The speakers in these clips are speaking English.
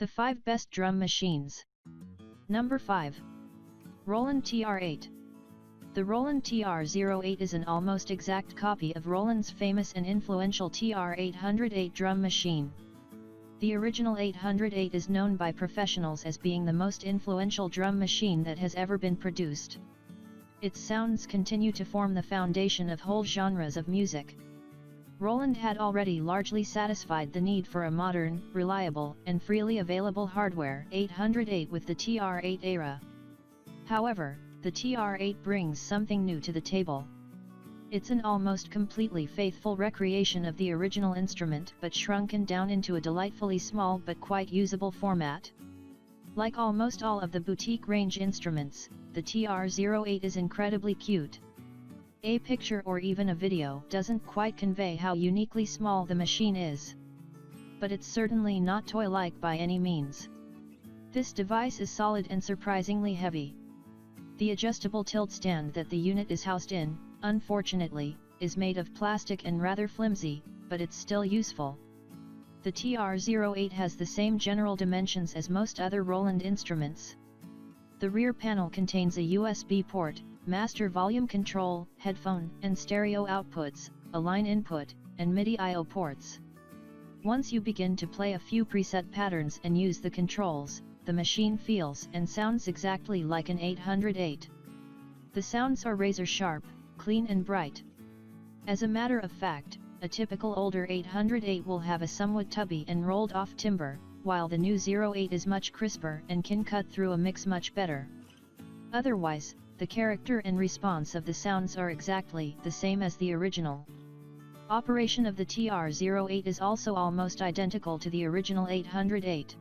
The 5 Best Drum Machines. Number 5. Roland TR-08. The Roland TR-08 is an almost exact copy of Roland's famous and influential TR-808 drum machine. The original 808 is known by professionals as being the most influential drum machine that has ever been produced. Its sounds continue to form the foundation of whole genres of music. Roland had already largely satisfied the need for a modern, reliable, and freely available hardware 808 with the TR-8 Aira. However, the TR-8 brings something new to the table. It's an almost completely faithful recreation of the original instrument but shrunken down into a delightfully small but quite usable format. Like almost all of the boutique range instruments, the TR-08 is incredibly cute. A picture or even a video doesn't quite convey how uniquely small the machine is. But it's certainly not toy-like by any means. This device is solid and surprisingly heavy. The adjustable tilt stand that the unit is housed in, unfortunately, is made of plastic and rather flimsy, but it's still useful. The TR-08 has the same general dimensions as most other Roland instruments. The rear panel contains a USB port, master volume control, headphone and stereo outputs, a line input, and MIDI I/O ports. Once you begin to play a few preset patterns and use the controls, the machine feels and sounds exactly like an 808. The sounds are razor sharp, clean and bright. As a matter of fact, a typical older 808 will have a somewhat tubby and rolled off timbre, while the new 08 is much crisper and can cut through a mix much better. Otherwise, the character and response of the sounds are exactly the same as the original. Operation of the TR-08 is also almost identical to the original 808.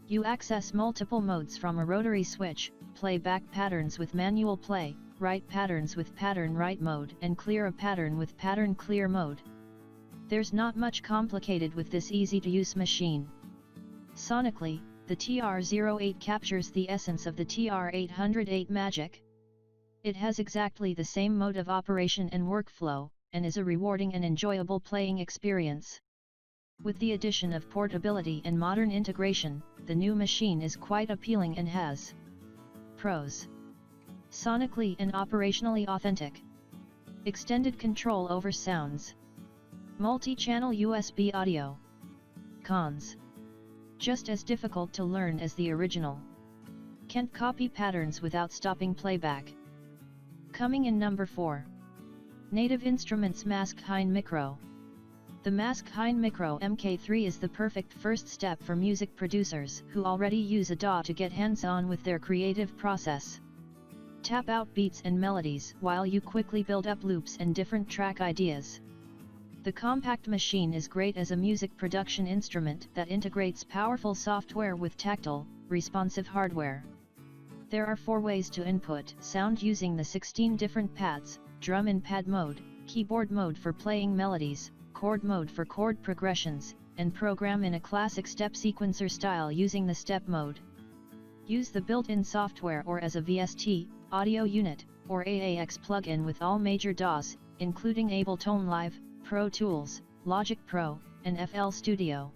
You access multiple modes from a rotary switch, play back patterns with manual play, write patterns with pattern write mode and clear a pattern with pattern clear mode. There's not much complicated with this easy-to-use machine. Sonically, the TR-08 captures the essence of the TR-808 magic. It has exactly the same mode of operation and workflow, and is a rewarding and enjoyable playing experience. With the addition of portability and modern integration, the new machine is quite appealing and has pros. Sonically and operationally authentic. Extended control over sounds. Multi-channel USB audio. Cons. Just as difficult to learn as the original. Can't copy patterns without stopping playback. Coming in number 4. Native Instruments Maschine Mikro. The Maschine Mikro MK3 is the perfect first step for music producers who already use a DAW to get hands-on with their creative process. Tap out beats and melodies while you quickly build up loops and different track ideas. The compact machine is great as a music production instrument that integrates powerful software with tactile, responsive hardware. There are 4 ways to input sound using the 16 different pads: drum in pad mode, keyboard mode for playing melodies, chord mode for chord progressions, and program in a classic step sequencer style using the step mode. Use the built-in software or as a VST, audio unit, or AAX plugin with all major DAWs, including Ableton Live, Pro Tools, Logic Pro, and FL Studio.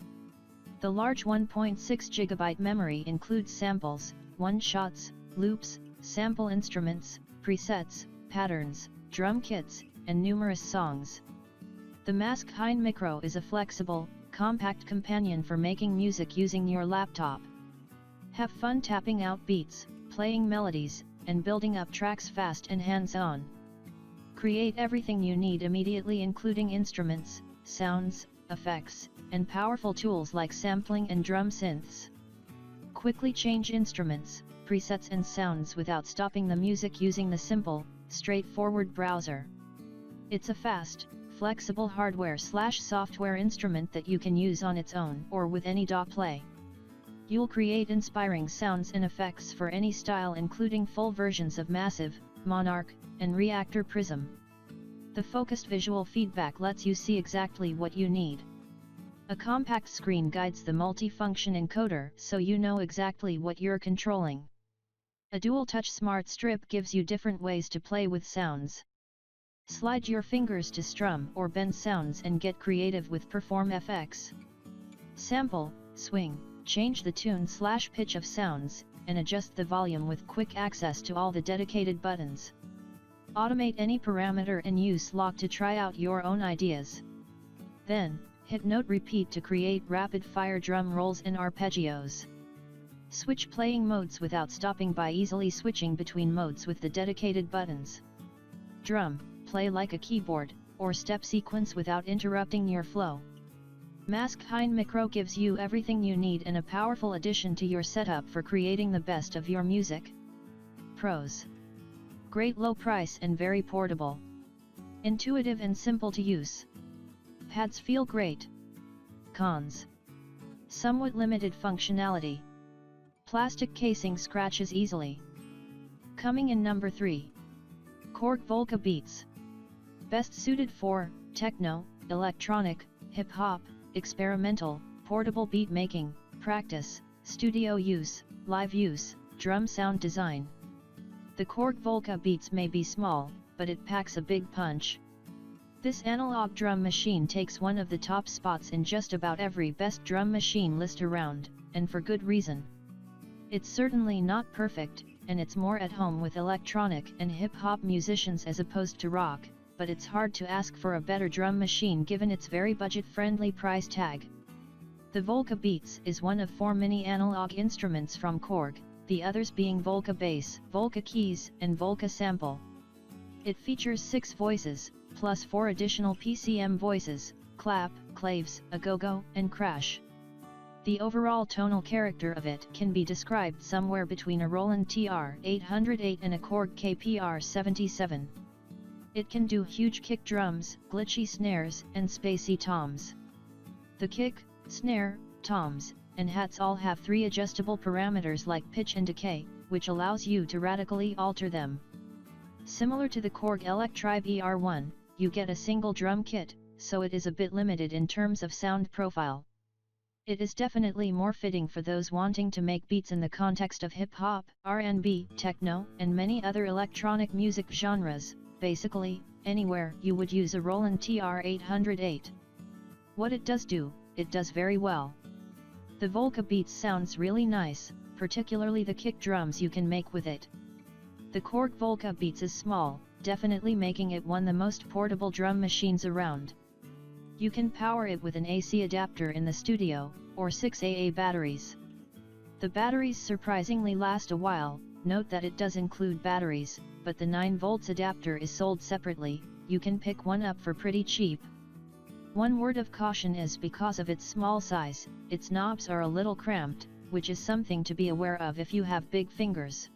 The large 1.6 GB memory includes samples, one-shots, loops, sample instruments, presets, patterns, drum kits, and numerous songs. The Maschine Mikro is a flexible, compact companion for making music using your laptop. Have fun tapping out beats, playing melodies, and building up tracks fast and hands-on. Create everything you need immediately, including instruments, sounds, effects, and powerful tools like sampling and drum synths. Quickly change instruments, presets and sounds without stopping the music using the simple, straightforward browser. It's a fast, flexible hardware/software instrument that you can use on its own or with any DAW play. You'll create inspiring sounds and effects for any style, including full versions of Massive, Monarch, and Reactor Prism. The focused visual feedback lets you see exactly what you need. A compact screen guides the multi-function encoder so you know exactly what you're controlling. A dual-touch smart strip gives you different ways to play with sounds. Slide your fingers to strum or bend sounds and get creative with Perform FX. Sample, swing, change the tune/pitch of sounds, and adjust the volume with quick access to all the dedicated buttons. Automate any parameter and use lock to try out your own ideas. Then, hit note repeat to create rapid-fire drum rolls and arpeggios. Switch playing modes without stopping by easily switching between modes with the dedicated buttons. Drum, play like a keyboard, or step sequence without interrupting your flow. Maschine Mikro gives you everything you need and a powerful addition to your setup for creating the best of your music. Pros: great low price and very portable. Intuitive and simple to use. Pads feel great. Cons: somewhat limited functionality. Plastic casing scratches easily. Coming in number 3. Korg Volca Beats. Best suited for techno, electronic, hip-hop, experimental, portable beat making, practice, studio use, live use, drum sound design. The Korg Volca Beats may be small, but it packs a big punch. This analog drum machine takes one of the top spots in just about every best drum machine list around, and for good reason. It's certainly not perfect, and it's more at home with electronic and hip-hop musicians as opposed to rock, but it's hard to ask for a better drum machine given its very budget-friendly price tag. The Volca Beats is one of 4 mini analog instruments from Korg, the others being Volca Bass, Volca Keys, and Volca Sample. It features 6 voices, plus 4 additional PCM voices, clap, claves, agogo, and crash. The overall tonal character of it can be described somewhere between a Roland TR-808 and a Korg KPR-77. It can do huge kick drums, glitchy snares, and spacey toms. The kick, snare, toms, and hats all have 3 adjustable parameters like pitch and decay, which allows you to radically alter them. Similar to the Korg Electribe ER1, you get a single drum kit, so it is a bit limited in terms of sound profile. It is definitely more fitting for those wanting to make beats in the context of hip-hop, R&B, techno, and many other electronic music genres. Basically, anywhere you would use a Roland TR-808. What it does do, it does very well. The Volca Beats sounds really nice, particularly the kick drums you can make with it. The Korg Volca Beats is small, definitely making it one of the most portable drum machines around. You can power it with an AC adapter in the studio, or 6 AA batteries. The batteries surprisingly last a while. Note that it does include batteries, but the 9 volts adapter is sold separately. You can pick one up for pretty cheap. One word of caution is because of its small size, its knobs are a little cramped, which is something to be aware of if you have big fingers.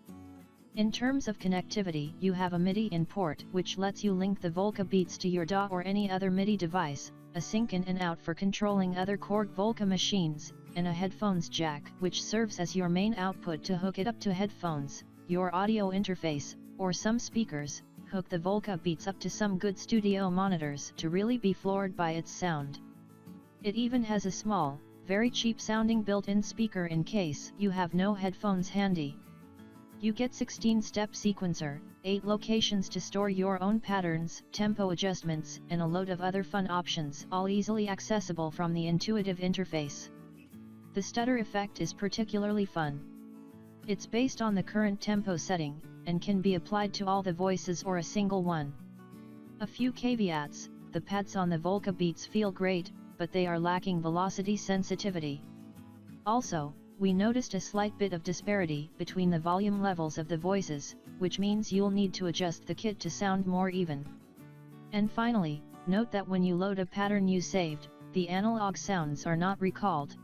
In terms of connectivity, you have a MIDI in port which lets you link the Volca Beats to your DAW or any other MIDI device, a sync in and out for controlling other Korg Volca machines, and a headphones jack which serves as your main output to hook it up to headphones, your audio interface, or some speakers. Hook the Volca Beats up to some good studio monitors to really be floored by its sound. It even has a small, very cheap sounding built-in speaker in case you have no headphones handy. You get 16-step sequencer, 8 locations to store your own patterns, tempo adjustments, and a load of other fun options, all easily accessible from the intuitive interface. The stutter effect is particularly fun. It's based on the current tempo setting, and can be applied to all the voices or a single one. A few caveats: the pads on the Volca Beats feel great, but they are lacking velocity sensitivity. Also, we noticed a slight bit of disparity between the volume levels of the voices, which means you'll need to adjust the kit to sound more even. And finally, note that when you load a pattern you saved, the analog sounds are not recalled.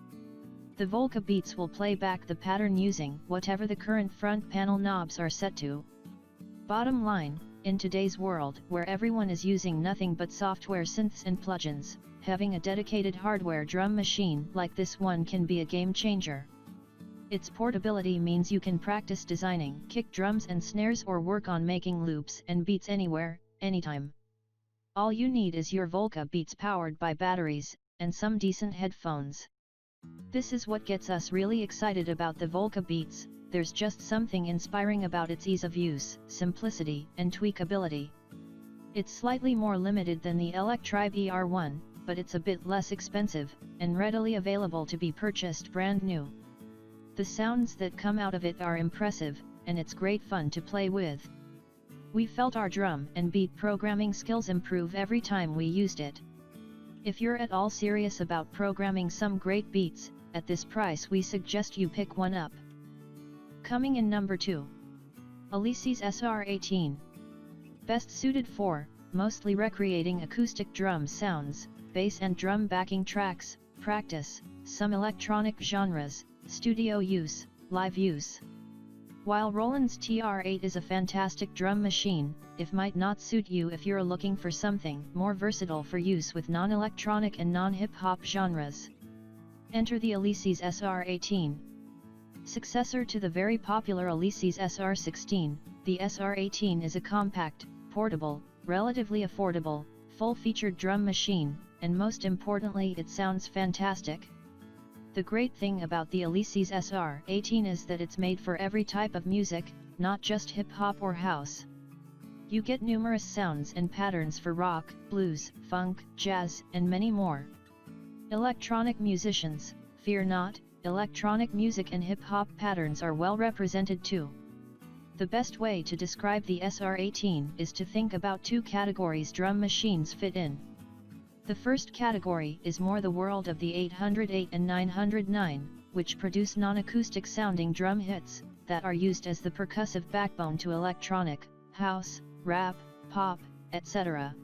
The Volca Beats will play back the pattern using whatever the current front panel knobs are set to. Bottom line, in today's world where everyone is using nothing but software synths and plugins, having a dedicated hardware drum machine like this one can be a game changer. Its portability means you can practice designing kick drums and snares or work on making loops and beats anywhere, anytime. All you need is your Volca Beats powered by batteries, and some decent headphones. This is what gets us really excited about the Volca Beats. There's just something inspiring about its ease of use, simplicity, and tweakability. It's slightly more limited than the Electribe ER1, but it's a bit less expensive, and readily available to be purchased brand new. The sounds that come out of it are impressive, and it's great fun to play with. We felt our drum and beat programming skills improve every time we used it. If you're at all serious about programming some great beats, at this price we suggest you pick one up. Coming in number 2. Alesis SR-18. Best suited for, mostly recreating acoustic drum sounds, bass and drum backing tracks, practice, some electronic genres, studio use, live use. While Roland's TR-08 is a fantastic drum machine, it might not suit you if you're looking for something more versatile for use with non-electronic and non-hip-hop genres. Enter the Alesis SR-18. Successor to the very popular Alesis SR-16, the SR-18 is a compact, portable, relatively affordable, full-featured drum machine, and most importantly it sounds fantastic. The great thing about the Alesis SR-18 is that it's made for every type of music, not just hip-hop or house. You get numerous sounds and patterns for rock, blues, funk, jazz, and many more. Electronic musicians, fear not, electronic music and hip-hop patterns are well represented too. The best way to describe the SR-18 is to think about two categories drum machines fit in. The first category is more the world of the 808 and 909, which produce non-acoustic sounding drum hits, that are used as the percussive backbone to electronic, house, rap, pop, etc.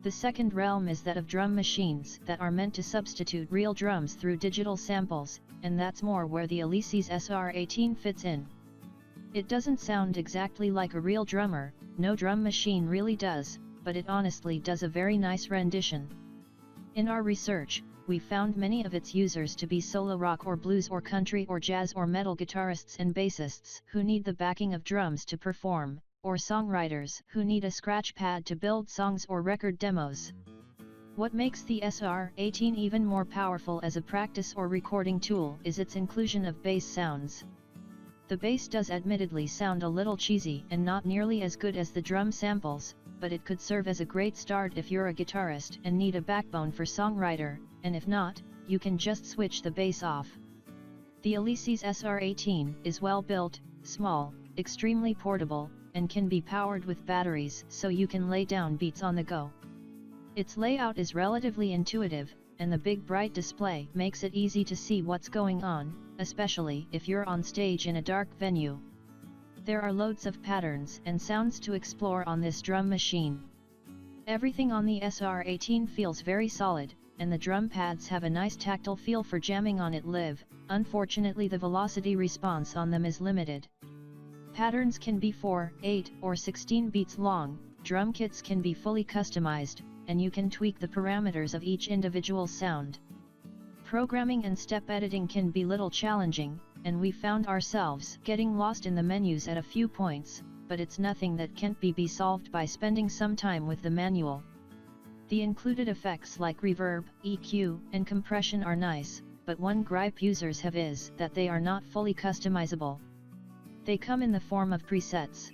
The second realm is that of drum machines that are meant to substitute real drums through digital samples, and that's more where the Alesis SR-18 fits in. It doesn't sound exactly like a real drummer, no drum machine really does, but it honestly does a very nice rendition. In our research, we found many of its users to be solo rock or blues or country or jazz or metal guitarists and bassists who need the backing of drums to perform, or songwriters who need a scratch pad to build songs or record demos. What makes the SR-18 even more powerful as a practice or recording tool is its inclusion of bass sounds. The bass does admittedly sound a little cheesy and not nearly as good as the drum samples, but it could serve as a great start if you're a guitarist and need a backbone for songwriter, and if not, you can just switch the bass off. The Alesis SR-18 is well built, small, extremely portable, and can be powered with batteries so you can lay down beats on the go. Its layout is relatively intuitive, and the big bright display makes it easy to see what's going on, especially if you're on stage in a dark venue. There are loads of patterns and sounds to explore on this drum machine. Everything on the SR-18 feels very solid, and the drum pads have a nice tactile feel for jamming on it live. Unfortunately the velocity response on them is limited. Patterns can be 4, 8, or 16 beats long, drum kits can be fully customized, and you can tweak the parameters of each individual sound. Programming and step editing can be little challenging, and we found ourselves getting lost in the menus at a few points, but it's nothing that can't be solved by spending some time with the manual. The included effects like reverb, EQ, and compression are nice, but one gripe users have is that they are not fully customizable. They come in the form of presets.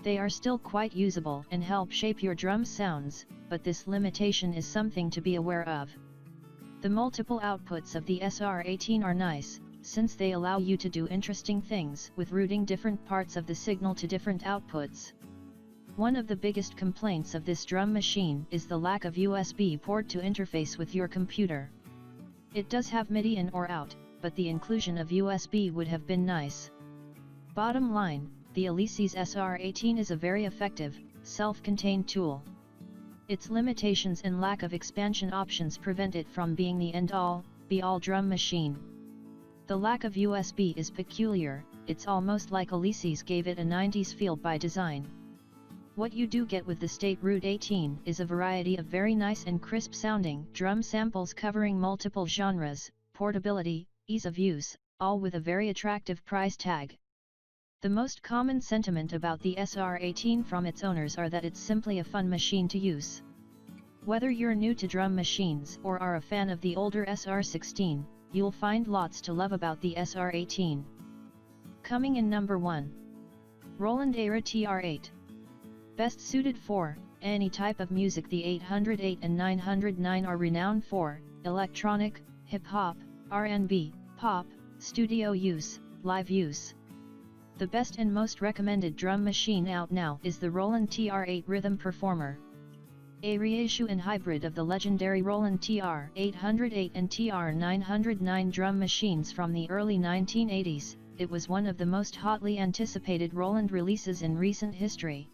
They are still quite usable and help shape your drum sounds, but this limitation is something to be aware of. The multiple outputs of the SR-18 are nice, since they allow you to do interesting things with routing different parts of the signal to different outputs. One of the biggest complaints of this drum machine is the lack of USB port to interface with your computer. It does have MIDI in or out, but the inclusion of USB would have been nice. Bottom line, the Alesis SR-18 is a very effective, self-contained tool. Its limitations and lack of expansion options prevent it from being the end-all, be-all drum machine. The lack of USB is peculiar, it's almost like Alesis gave it a 90s feel by design. What you do get with the State Route 18 is a variety of very nice and crisp sounding drum samples covering multiple genres, portability, ease of use, all with a very attractive price tag. The most common sentiment about the SR-18 from its owners are that it's simply a fun machine to use. Whether you're new to drum machines or are a fan of the older SR-16, you'll find lots to love about the SR-18. Coming in number 1. Roland Aira TR-08. Best suited for, any type of music. The 808 and 909 are renowned for electronic, hip-hop, R&B, pop, studio use, live use. The best and most recommended drum machine out now is the Roland TR-08 Rhythm Performer. A reissue and hybrid of the legendary Roland TR-808 and TR-909 drum machines from the early 1980s, it was one of the most hotly anticipated Roland releases in recent history.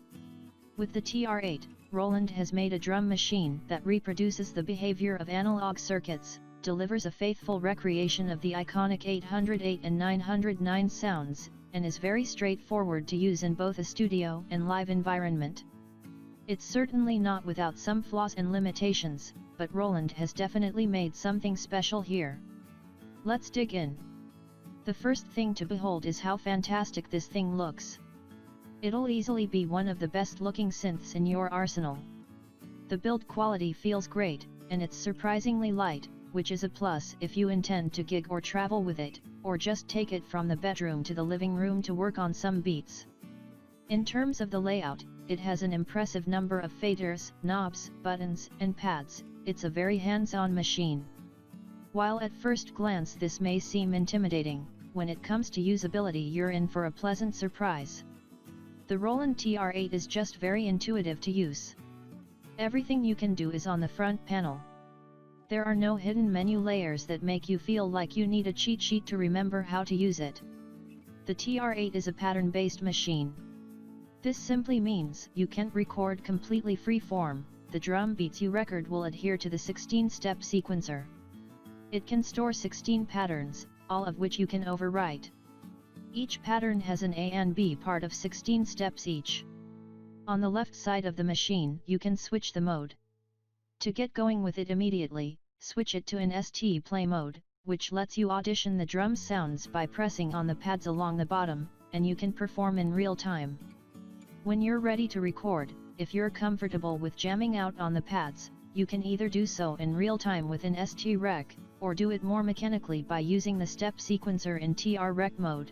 With the TR-08, Roland has made a drum machine that reproduces the behavior of analog circuits, delivers a faithful recreation of the iconic 808 and 909 sounds, and is very straightforward to use in both a studio and live environment. It's certainly not without some flaws and limitations, but Roland has definitely made something special here. Let's dig in. The first thing to behold is how fantastic this thing looks. It'll easily be one of the best looking synths in your arsenal. The build quality feels great, and it's surprisingly light, which is a plus if you intend to gig or travel with it, or just take it from the bedroom to the living room to work on some beats. In terms of the layout, it has an impressive number of faders, knobs, buttons, and pads. It's a very hands-on machine. While at first glance this may seem intimidating, when it comes to usability you're in for a pleasant surprise. The Roland TR-08 is just very intuitive to use. Everything you can do is on the front panel. There are no hidden menu layers that make you feel like you need a cheat sheet to remember how to use it. The TR-08 is a pattern-based machine. This simply means you can't record completely free-form. The drum beats you record will adhere to the 16-step sequencer. It can store 16 patterns, all of which you can overwrite. Each pattern has an A and B part of 16 steps each. On the left side of the machine you can switch the mode. To get going with it immediately, switch it to an ST play mode, which lets you audition the drum sounds by pressing on the pads along the bottom, and you can perform in real time. When you're ready to record, if you're comfortable with jamming out on the pads, you can either do so in real time with an ST Rec, or do it more mechanically by using the step sequencer in TR Rec mode.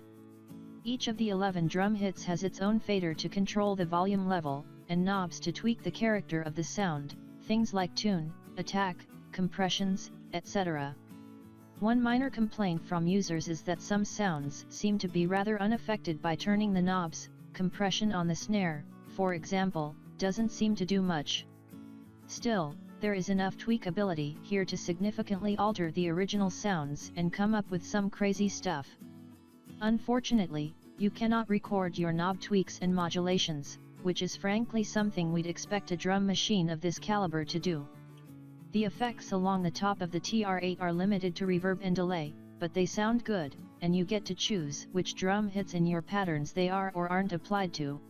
Each of the 11 drum hits has its own fader to control the volume level, and knobs to tweak the character of the sound, things like tune, attack, compressions, etc. One minor complaint from users is that some sounds seem to be rather unaffected by turning the knobs. Compression on the snare, for example, doesn't seem to do much. Still, there is enough tweakability here to significantly alter the original sounds and come up with some crazy stuff. Unfortunately, you cannot record your knob tweaks and modulations, which is frankly something we'd expect a drum machine of this caliber to do. The effects along the top of the TR-08 are limited to reverb and delay, but they sound good, and you get to choose which drum hits in your patterns they are or aren't applied to.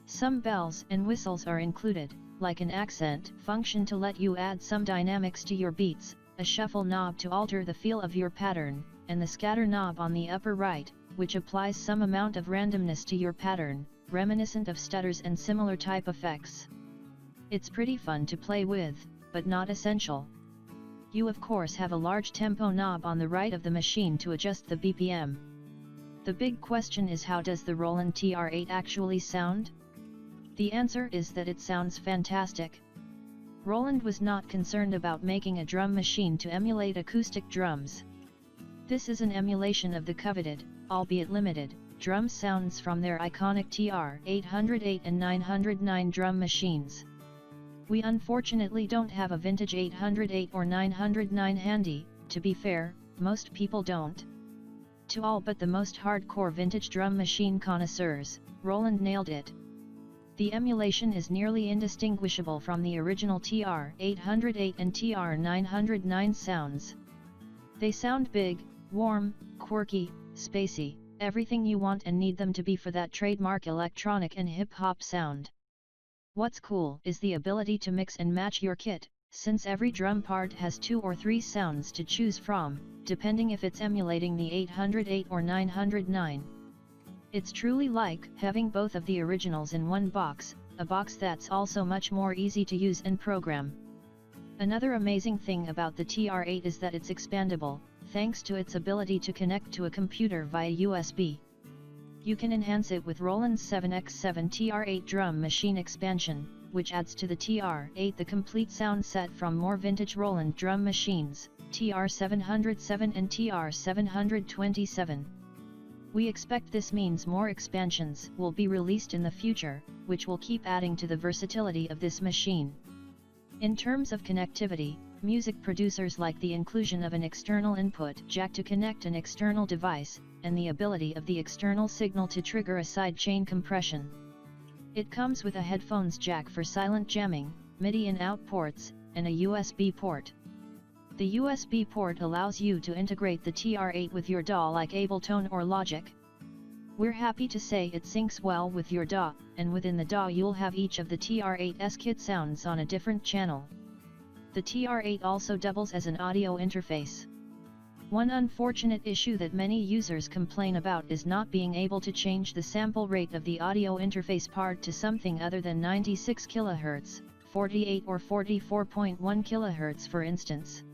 Some bells and whistles are included, like an accent function to let you add some dynamics to your beats, a shuffle knob to alter the feel of your pattern, and the scatter knob on the upper right, which applies some amount of randomness to your pattern, reminiscent of stutters and similar type effects. It's pretty fun to play with, but not essential. You of course have a large tempo knob on the right of the machine to adjust the BPM. The big question is, how does the Roland TR-08 actually sound? The answer is that it sounds fantastic. Roland was not concerned about making a drum machine to emulate acoustic drums. This is an emulation of the coveted, albeit limited, drum sounds from their iconic TR-808 and 909 drum machines. We unfortunately don't have a vintage 808 or 909 handy. To be fair, most people don't. To all but the most hardcore vintage drum machine connoisseurs, Roland nailed it. The emulation is nearly indistinguishable from the original TR-808 and TR-909 sounds. They sound big, warm, quirky, spacey, everything you want and need them to be for that trademark electronic and hip-hop sound. What's cool is the ability to mix and match your kit, since every drum part has 2 or 3 sounds to choose from, depending if it's emulating the 808 or 909. It's truly like having both of the originals in one box, a box that's also much more easy to use and program. Another amazing thing about the TR-08 is that it's expandable, thanks to its ability to connect to a computer via USB. You can enhance it with Roland's 7x7 TR-08 drum machine expansion, which adds to the TR-08 the complete sound set from more vintage Roland drum machines, TR-707 and TR-727. We expect this means more expansions will be released in the future, which will keep adding to the versatility of this machine. In terms of connectivity, music producers like the inclusion of an external input jack to connect an external device, and the ability of the external signal to trigger a sidechain compression. It comes with a headphones jack for silent jamming, MIDI in-out ports, and a USB port. The USB port allows you to integrate the TR-08 with your DAW like Ableton or Logic. We're happy to say it syncs well with your DAW, and within the DAW you'll have each of the TR-08's kit sounds on a different channel. The TR-08 also doubles as an audio interface. One unfortunate issue that many users complain about is not being able to change the sample rate of the audio interface part to something other than 96 kHz, 48 or 44.1 kHz for instance.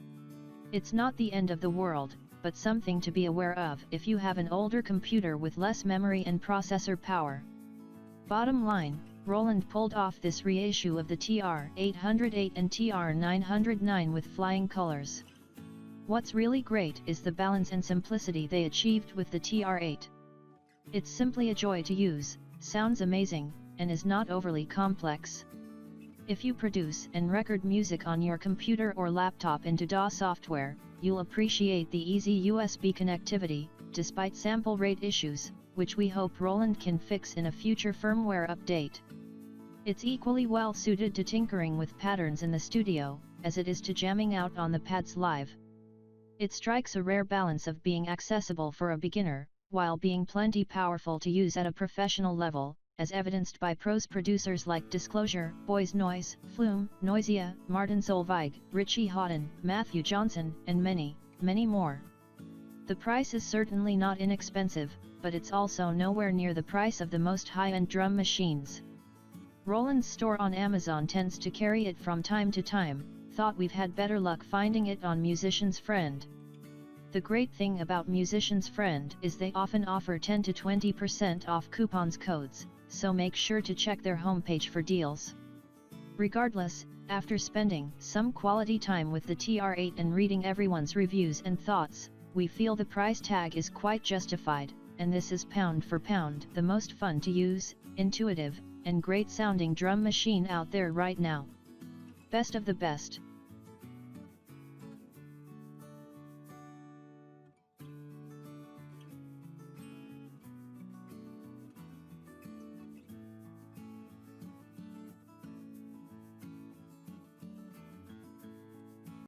It's not the end of the world, but something to be aware of if you have an older computer with less memory and processor power. Bottom line, Roland pulled off this reissue of the TR-808 and TR-909 with flying colors. What's really great is the balance and simplicity they achieved with the TR-08. It's simply a joy to use, sounds amazing, and is not overly complex. If you produce and record music on your computer or laptop into DAW software, you'll appreciate the easy USB connectivity, despite sample rate issues, which we hope Roland can fix in a future firmware update. It's equally well suited to tinkering with patterns in the studio, as it is to jamming out on the pads live. It strikes a rare balance of being accessible for a beginner, while being plenty powerful to use at a professional level, as evidenced by pros producers like Disclosure, Boys Noise, Flume, Noisia, Martin Solveig, Richie Houghton, Matthew Johnson, and many, many more. The price is certainly not inexpensive, but it's also nowhere near the price of the most high-end drum machines. Roland's store on Amazon tends to carry it from time to time, thought we've had better luck finding it on Musician's Friend. The great thing about Musician's Friend is they often offer 10 to 20% off coupons codes, so make sure to check their homepage for deals. Regardless, after spending some quality time with the TR-08 and reading everyone's reviews and thoughts, we feel the price tag is quite justified, and this is pound for pound the most fun to use, intuitive, and great sounding drum machine out there right now. Best of the best.